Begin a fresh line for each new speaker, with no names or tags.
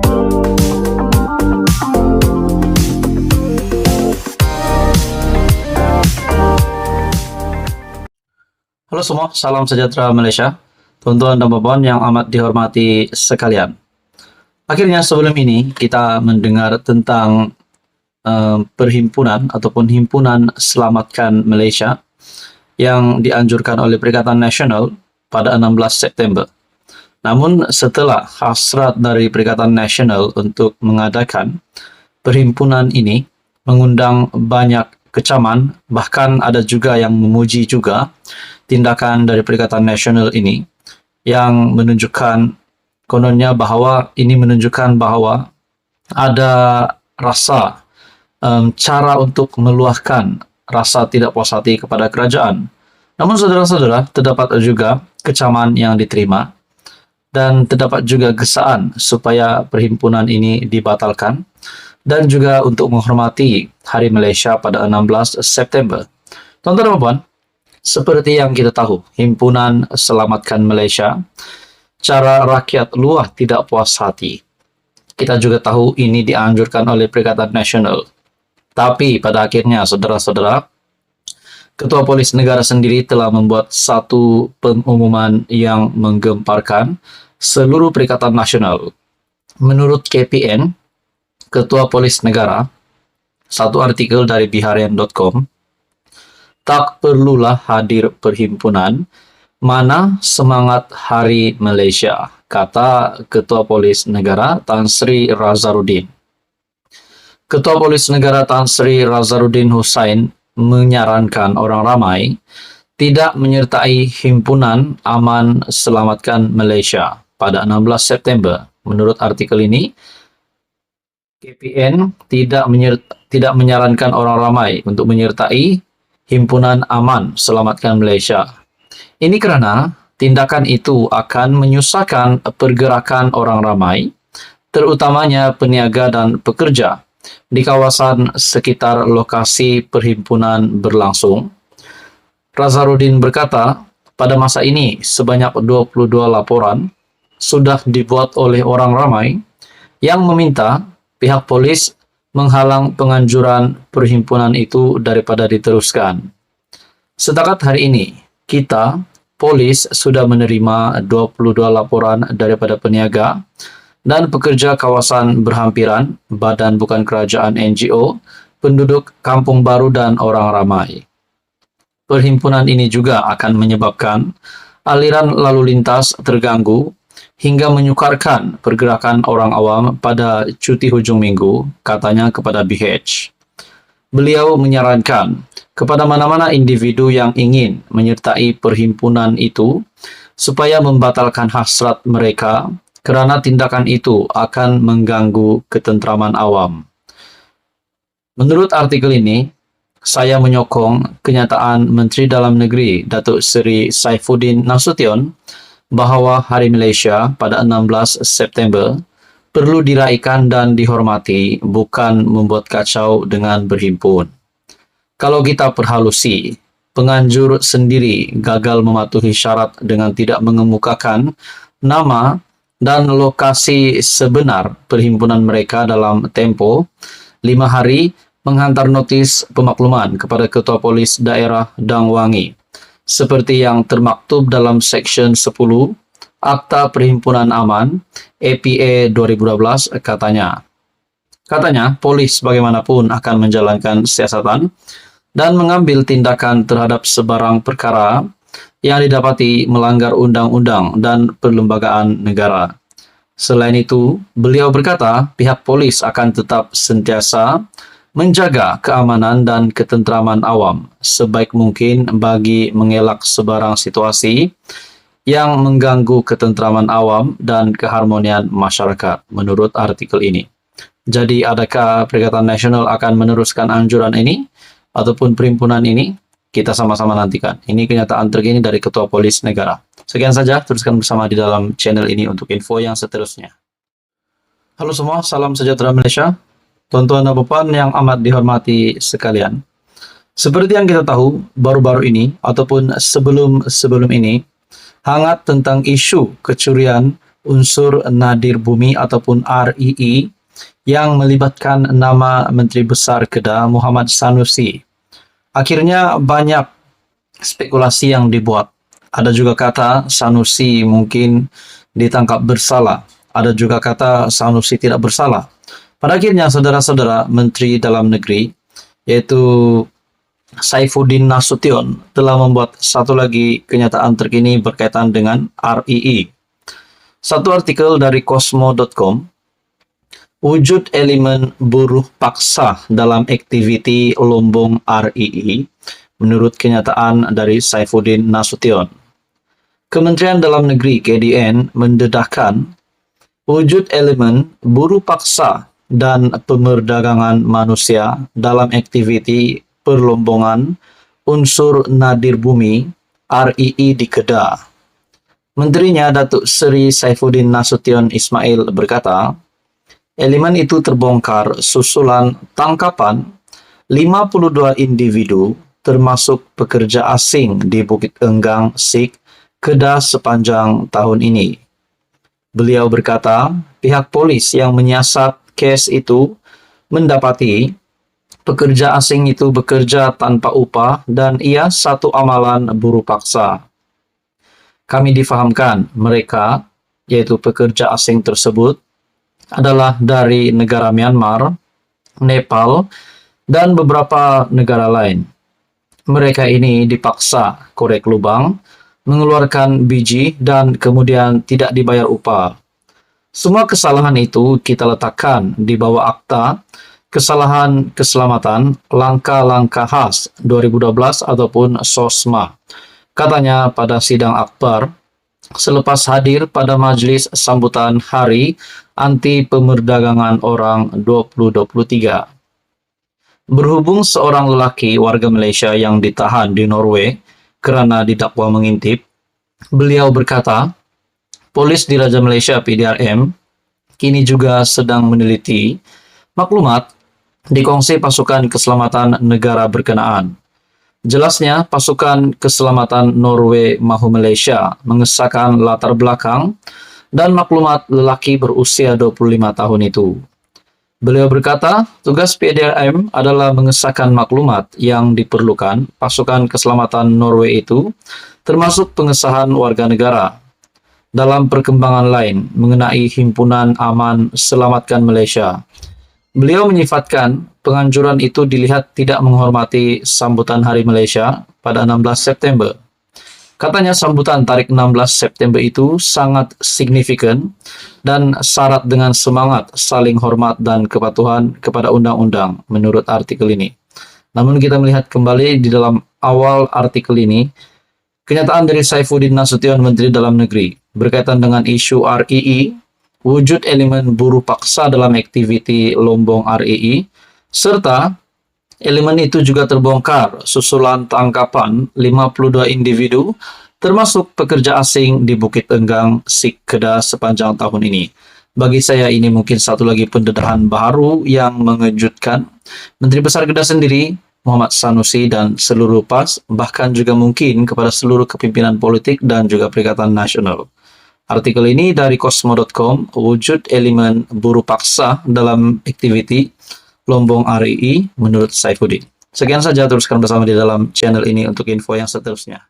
Halo semua, salam sejahtera Malaysia. Tuan-tuan dan puan yang amat dihormati sekalian. Akhirnya sebelum ini kita mendengar tentang perhimpunan ataupun Himpunan Selamatkan Malaysia yang dianjurkan oleh Perikatan Nasional pada 16 September. Namun setelah hasrat dari Perikatan Nasional untuk mengadakan perhimpunan ini mengundang banyak kecaman, bahkan ada juga yang memuji juga tindakan dari Perikatan Nasional ini yang menunjukkan kononnya bahawa ini menunjukkan bahawa ada rasa cara untuk meluahkan rasa tidak puas hati kepada kerajaan. Namun saudara-saudara, terdapat juga kecaman yang diterima dan terdapat juga gesaan supaya perhimpunan ini dibatalkan dan juga untuk menghormati Hari Malaysia pada 16 September. Tuan-tuan dan puan, seperti yang kita tahu, Himpunan Selamatkan Malaysia, cara rakyat luah tidak puas hati. Kita juga tahu ini dianjurkan oleh Perikatan Nasional. Tapi pada akhirnya, saudara-saudara, Ketua Polis Negara sendiri telah membuat satu pengumuman yang menggemparkan seluruh Perikatan Nasional. Menurut KPN, Ketua Polis Negara, satu artikel dari biharian.com, tak perlulah hadir perhimpunan, mana semangat Hari Malaysia, kata Ketua Polis Negara Tan Sri Razaruddin. Ketua Polis Negara Tan Sri Razaruddin Hussain menyarankan orang ramai tidak menyertai Himpunan Aman Selamatkan Malaysia pada 16 September. Menurut artikel ini, KPN tidak menyarankan orang ramai untuk menyertai Himpunan Aman Selamatkan Malaysia. Ini kerana tindakan itu akan menyusahkan pergerakan orang ramai, terutamanya peniaga dan pekerja di kawasan sekitar lokasi perhimpunan berlangsung. Razaruddin berkata, pada masa ini sebanyak 22 laporan sudah dibuat oleh orang ramai yang meminta pihak polis menghalang penganjuran perhimpunan itu daripada diteruskan. Setakat hari ini, kita, polis, sudah menerima 22 laporan daripada peniaga dan pekerja kawasan berhampiran, badan bukan kerajaan NGO, penduduk kampung baru dan orang ramai. Perhimpunan ini juga akan menyebabkan aliran lalu lintas terganggu hingga menyukarkan pergerakan orang awam pada cuti hujung minggu, katanya kepada BH. Beliau menyarankan kepada mana-mana individu yang ingin menyertai perhimpunan itu supaya membatalkan hasrat mereka kerana tindakan itu akan mengganggu ketentraman awam. Menurut artikel ini, saya menyokong kenyataan Menteri Dalam Negeri Datuk Seri Saifuddin Nasution bahawa Hari Malaysia pada 16 September perlu diraikan dan dihormati, bukan membuat kacau dengan berhimpun. Kalau kita perhalusi, penganjur sendiri gagal mematuhi syarat dengan tidak mengemukakan nama dan lokasi sebenar perhimpunan mereka dalam tempoh 5 hari menghantar notis pemakluman kepada Ketua Polis Daerah Dang Wangi, seperti yang termaktub dalam Seksyen 10 Akta Perhimpunan Aman APA 2012 katanya. Katanya, polis bagaimanapun akan menjalankan siasatan dan mengambil tindakan terhadap sebarang perkara yang didapati melanggar undang-undang dan perlembagaan negara. Selain itu, beliau berkata pihak polis akan tetap sentiasa menjaga keamanan dan ketentraman awam sebaik mungkin bagi mengelak sebarang situasi yang mengganggu ketentraman awam dan keharmonian masyarakat, menurut artikel ini. Jadi, adakah Perikatan Nasional akan meneruskan anjuran ini ataupun perhimpunan ini? Kita sama-sama nantikan. Ini kenyataan terkini dari Ketua Polis Negara. Sekian saja, teruskan bersama di dalam channel ini untuk info yang seterusnya. Halo semua, salam sejahtera Malaysia. Tuan-tuan dan puan yang amat dihormati sekalian. Seperti yang kita tahu, baru-baru ini ataupun sebelum ini, hangat tentang isu kecurian unsur nadir bumi ataupun RII yang melibatkan nama Menteri Besar Kedah Muhammad Sanusi. Akhirnya banyak spekulasi yang dibuat. Ada juga kata Sanusi mungkin ditangkap bersalah. Ada juga kata Sanusi tidak bersalah. Pada akhirnya saudara-saudara Menteri Dalam Negeri yaitu Saifuddin Nasution telah membuat satu lagi kenyataan terkini berkaitan dengan RII. Satu artikel dari Cosmo.com, wujud elemen buruh paksa dalam aktiviti Lombong RII menurut kenyataan dari Saifuddin Nasution. Kementerian Dalam Negeri KDN mendedahkan wujud elemen buruh paksa dan pemerdagangan manusia dalam aktiviti perlombongan unsur nadir bumi RII di Kedah. Menterinya Datuk Seri Saifuddin Nasution Ismail berkata, elemen itu terbongkar susulan tangkapan 52 individu termasuk pekerja asing di Bukit Enggang, Sik, Kedah sepanjang tahun ini. Beliau berkata, pihak polis yang menyiasat kes itu mendapati pekerja asing itu bekerja tanpa upah dan ia satu amalan buruh paksa. Kami difahamkan mereka, yaitu pekerja asing tersebut, adalah dari negara Myanmar, Nepal, dan beberapa negara lain. Mereka ini dipaksa korek lubang, mengeluarkan biji, dan kemudian tidak dibayar upah. Semua kesalahan itu kita letakkan di bawah akta kesalahan keselamatan langkah-langkah khas 2012 ataupun SOSMA. Katanya pada sidang akbar selepas hadir pada majelis sambutan Hari Anti Pemerdagangan Orang 2023. Berhubung seorang lelaki warga Malaysia yang ditahan di Norway kerana didakwa mengintip, beliau berkata, polis Diraja Malaysia PDRM kini juga sedang meneliti maklumat dikongsi pasukan keselamatan negara berkenaan. Jelasnya, pasukan keselamatan Norway Mahu Malaysia mengesahkan latar belakang dan maklumat lelaki berusia 25 tahun itu. Beliau berkata, tugas PDRM adalah mengesahkan maklumat yang diperlukan pasukan keselamatan Norway itu, termasuk pengesahan warga negara. Dalam perkembangan lain mengenai Himpunan Aman Selamatkan Malaysia, beliau menyifatkan penganjuran itu dilihat tidak menghormati sambutan Hari Malaysia pada 16 September. Katanya sambutan tarik 16 September itu sangat signifikan dan syarat dengan semangat saling hormat dan kepatuhan kepada undang-undang menurut artikel ini. Namun kita melihat kembali di dalam awal artikel ini, kenyataan dari Saifuddin Nasution Menteri Dalam Negeri berkaitan dengan isu RII, wujud elemen buruh paksa dalam aktiviti Lombong RII, serta elemen itu juga terbongkar susulan tangkapan 52 individu termasuk pekerja asing di Bukit Enggang, Sik, Kedah sepanjang tahun ini. Bagi saya ini mungkin satu lagi pendedahan baru yang mengejutkan. Menteri Besar Kedah sendiri, Muhammad Sanusi dan seluruh PAS, bahkan juga mungkin kepada seluruh kepimpinan politik dan juga Perikatan Nasional. Artikel ini dari Cosmo.com, wujud elemen buruh paksa dalam aktiviti Lombong RII menurut Saifuddin. Sekian saja, teruskan bersama di dalam channel ini untuk info yang seterusnya.